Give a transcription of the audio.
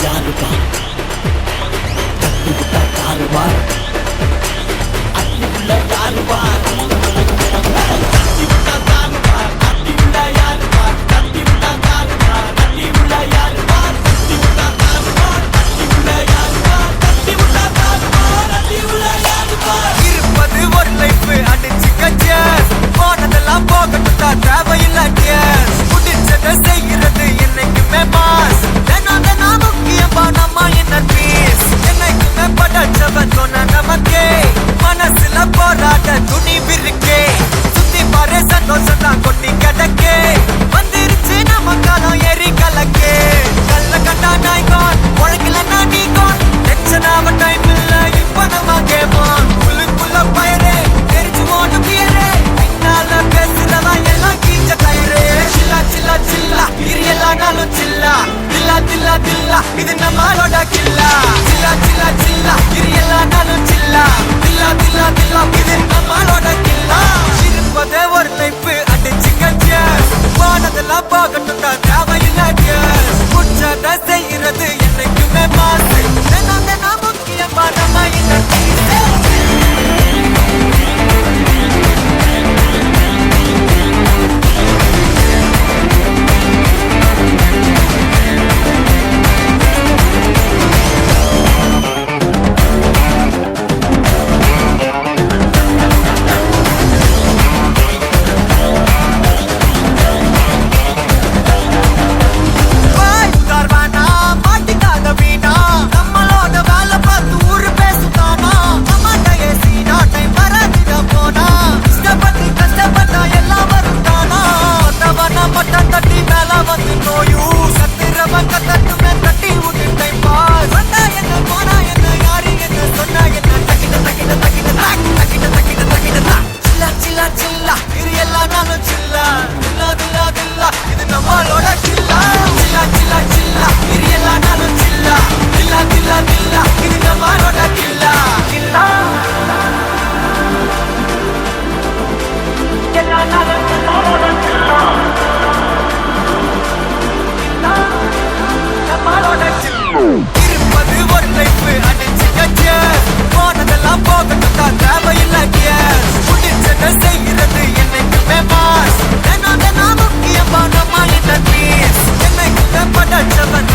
யாருப்பா தட்டிவிட்டா யாருவா அட்டிவுள்ள யாருவா தட்டிவிட்டா யாருவா அட்டிவுள்ள யாருவா தட்டிவிட்டா யாருவா அட்டிவுள்ள யாருவா தட்டிவிட்டா யாருவா அட்டிவுள்ள யாருவா தட்டிவிட்டா யாருவா அட்டிவுள்ள யாருவா இருப்பது ஒரு லைஃப் அடிச்சுக்க சேஸ் போனதெல்லாம் போகட்டும்டா தேவையில்ல கேஸ் முடிச்சதை செய்யறது என்னைக்குமே மாஸ் தினம் முக்கியமா நம்ம என்ன பீஸ் என்னைக்குமே படைச்சவன் சொன்ன நமக்கே மனசுல போராட துணிவிருக்கே சுத்தி பாரு சந்தோஷம் தான் கொட்டி கிடக்கே வந்துருச்சு நம்ம காலம் ஏறி கலக்கே கல்ல கண்டா நாய்கான் உழைக்கலன்னா நீ கான் டென்ஷன் ஆவ டைம் இல்ல இப்ப நம்ம கேமான் உள்ளுக்குள்ள பயரே தெரிச்சு ஓட்டு பியரே பின்னால பேசுறவன் எல்லாம் கீஞ்ச கயிறே சில்லா சில்லா சில்லா இரு எல்லா நாளும் சில்லா தில்லா தில்லா தில்லா இது நம்மளோட கில்லா சில்லா சில்லா சில்லா இரு எல்லா நாளும் சில்லா தில்லா தில்லா தில்லா இது நம்மளோட கில்லா இருப்பதே ஒரு லைஃப் அடிச்சுக்க சேஸ் போனதெல்லாம் போகட்டும் தான் தேவையில்ல கேஸ் முடிச்சதை செய்யறது என்னைக்குமே மாசு தினம் முக்கியமா நம்ம என்ன இருப்பது ஒரு லைஃப் அடிச்சுக்க சேஸ் போனதெல்லாம் போகட்டும் தான் தேவையில்ல கேஸ் முடிச்சதை செய்யறது என்னைக்குமே மாஸ் தினம் முக்கியமா நம்ம என்ன பீஸ் என்னைக்குமே படைச்சவன்